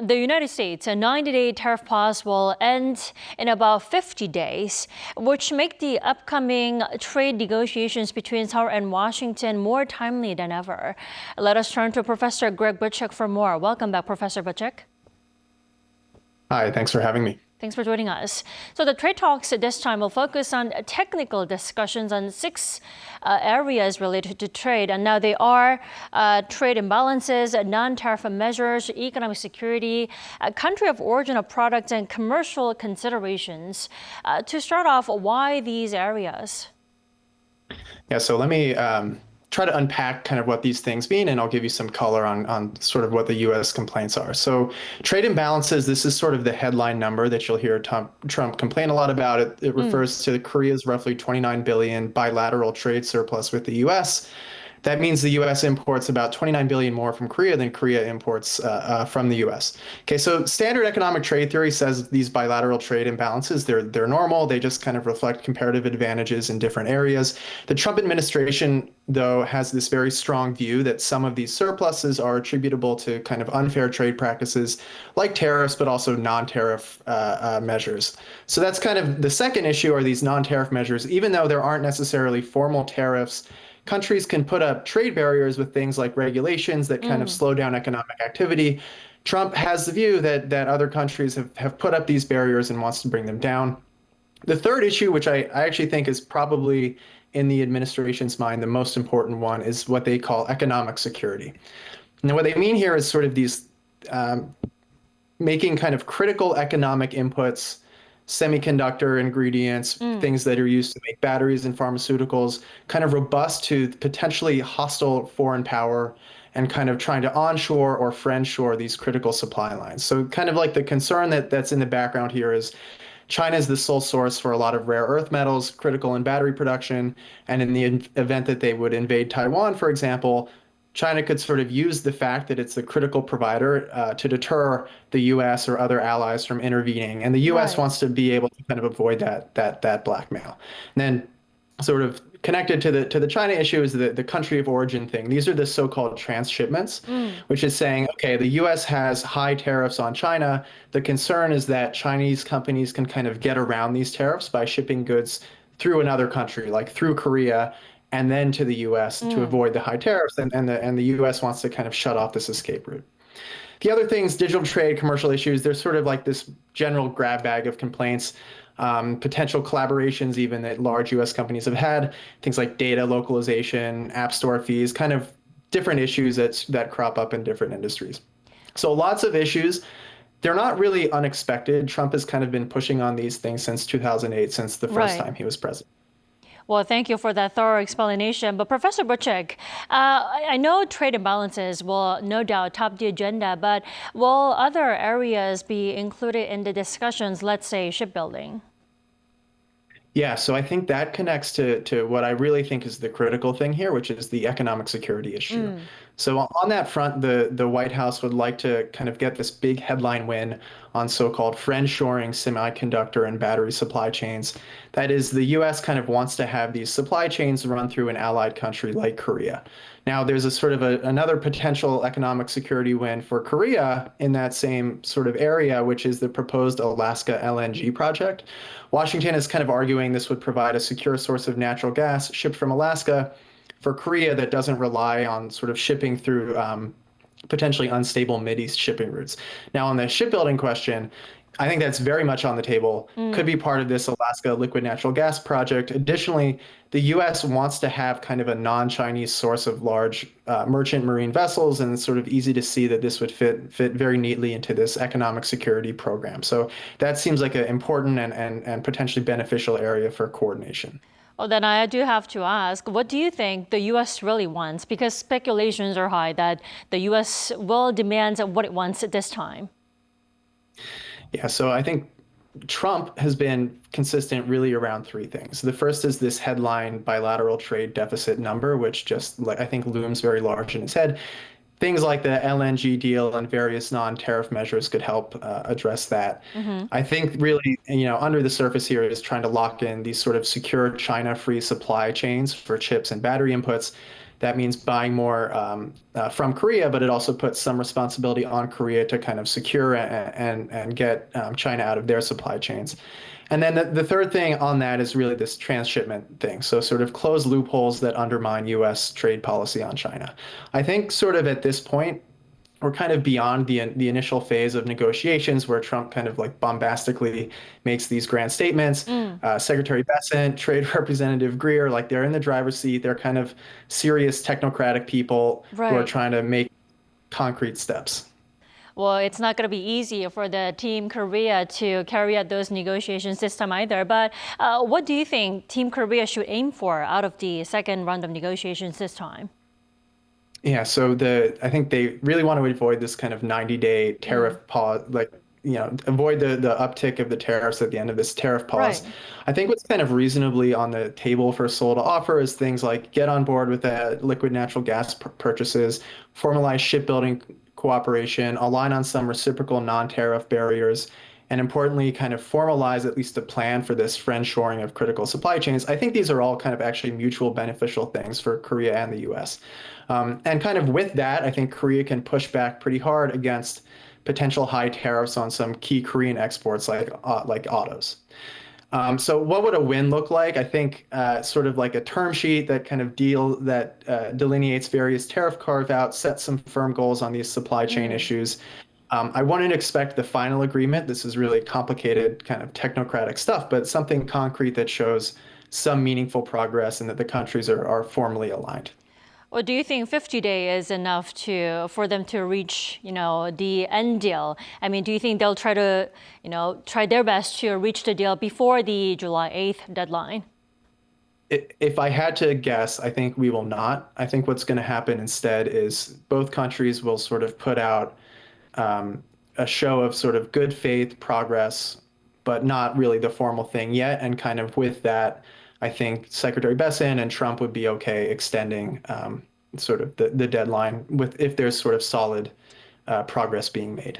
the United States, a 90-day tariff pause will end in about 50 days, which make the upcoming trade negotiations between Seoul and Washington more timely than ever. Let us turn to Professor Greg Buchak for more. Welcome back, Professor Buchak. Hi, thanks for having me. Thanks for joining us. So the trade talks this time will focus on technical discussions on six areas related to trade. And now they are trade imbalances, non-tariff measures, economic security, country of origin of products, and commercial considerations. To start off, why these areas? Yeah, so let me try to unpack kind of what these things mean, and I'll give you some color on sort of what the U.S. complaints are. So trade imbalances, this is sort of the headline number that you'll hear Trump complain a lot about. It refers to Korea's roughly $29 billion bilateral trade surplus with the U.S. That means the U.S. imports about $29 billion more from Korea than Korea imports from the U.S. Okay, so standard economic trade theory says these bilateral trade imbalances, they're normal. They just kind of reflect comparative advantages in different areas. The Trump administration, though, has this very strong view that some of these surpluses are attributable to kind of unfair trade practices like tariffs, but also non-tariff measures. So that's kind of the second issue, are these non-tariff measures. Even though there aren't necessarily formal tariffs, countries can put up trade barriers with things like regulations that kind of slow down economic activity. Trump has the view that other countries have put up these barriers and wants to bring them down. The third issue, which I actually think is probably in the administration's mind the most important one, is what they call economic security. Now, what they mean here is sort of these making kind of critical economic inputs, semiconductor ingredients, things that are used to make batteries and pharmaceuticals, kind of robust to potentially hostile foreign power, and kind of trying to onshore or friendshore these critical supply lines. So kind of like the concern that's in the background here is China is the sole source for a lot of rare earth metals, critical in battery production, and in the event that they would invade Taiwan, for example, China could sort of use the fact that it's the critical provider to deter the U.S. or other allies from intervening, and the U.S. wants to be able to kind of avoid that blackmail. And then, sort of connected to the China issue is the country of origin thing. These are the so-called transshipments, which is saying, okay, the U.S. has high tariffs on China. The concern is that Chinese companies can kind of get around these tariffs by shipping goods through another country, like through Korea, and then to the U.S. to avoid the high tariffs, and the U.S. wants to kind of shut off this escape route. The other things, digital trade, commercial issues, there's sort of like this general grab bag of complaints, potential collaborations even that large U.S. companies have had, things like data localization, app store fees, kind of different issues that crop up in different industries. So lots of issues. They're not really unexpected. Trump has kind of been pushing on these things since 2008, since the first time he was president. Well, thank you for that thorough explanation. But Professor Buchak, I know trade imbalances will no doubt top the agenda, but will other areas be included in the discussions, let's say shipbuilding? Yeah, so I think that connects to what I really think is the critical thing here, which is the economic security issue. So on that front, the White House would like to kind of get this big headline win on so-called friendshoring semiconductor and battery supply chains. That is, the U.S. kind of wants to have these supply chains run through an allied country like Korea. Now, there's a sort of another potential economic security win for Korea in that same sort of area, which is the proposed Alaska LNG project. Washington is kind of arguing this would provide a secure source of natural gas shipped from Alaska for Korea that doesn't rely on sort of shipping through potentially unstable Mideast shipping routes. Now, on the shipbuilding question, I think that's very much on the table, could be part of this Alaska liquid natural gas project. Additionally, the U.S. wants to have kind of a non-Chinese source of large merchant marine vessels, and it's sort of easy to see that this would fit very neatly into this economic security program. So that seems like an important and potentially beneficial area for coordination. Well, then I do have to ask, what do you think the U.S. really wants? Because speculations are high that the U.S. will demand what it wants at this time. Yeah, so I think Trump has been consistent really around three things. The first is this headline bilateral trade deficit number, which just, I think, looms very large in his head. Things like the LNG deal and various non-tariff measures could help address that. I think really, under the surface here is trying to lock in these sort of secure China-free supply chains for chips and battery inputs That means buying more from Korea, but it also puts some responsibility on Korea to kind of secure and get China out of their supply chains. And then the third thing on that is really this transshipment thing. So sort of close loopholes that undermine U.S. trade policy on China. I think sort of at this point, we're kind of beyond the initial phase of negotiations where Trump kind of like bombastically makes these grand statements. Secretary Bessent, Trade Representative Greer, like they're in the driver's seat. They're kind of serious technocratic people who are Right. trying to make concrete steps. Well, it's not going to be easy for the Team Korea to carry out those negotiations this time either. But what do you think Team Korea should aim for out of the second round of negotiations this time? Yeah, so I think they really want to avoid this kind of 90-day tariff pause, like, avoid the uptick of the tariffs at the end of this tariff pause. Right. I think what's kind of reasonably on the table for Seoul to offer is things like get on board with the liquid natural gas purchases, formalize shipbuilding cooperation, align on some reciprocal non-tariff barriers, and importantly, kind of formalize at least a plan for this friendshoring of critical supply chains. I think these are all kind of actually mutual beneficial things for Korea and the US. And kind of with that, I think Korea can push back pretty hard against potential high tariffs on some key Korean exports like autos. So what would a win look like? I think sort of like a term sheet that kind of delineates various tariff carve-outs, sets some firm goals on these supply chain issues. I wouldn't expect the final agreement. This is really complicated kind of technocratic stuff, but something concrete that shows some meaningful progress and that the countries are formally aligned. Or do you think 50 days is enough for them to reach, the end deal? I mean, do you think they'll try to, try their best to reach the deal before the July 8th deadline? If I had to guess, I think we will not. I think what's going to happen instead is both countries will sort of put out a show of sort of good faith progress, but not really the formal thing yet. And kind of with that, I think Secretary Bessent and Trump would be okay extending sort of the deadline if there's sort of solid progress being made.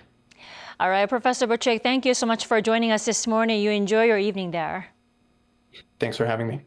All right, Professor Buchak, thank you so much for joining us this morning. You enjoy your evening there. Thanks for having me.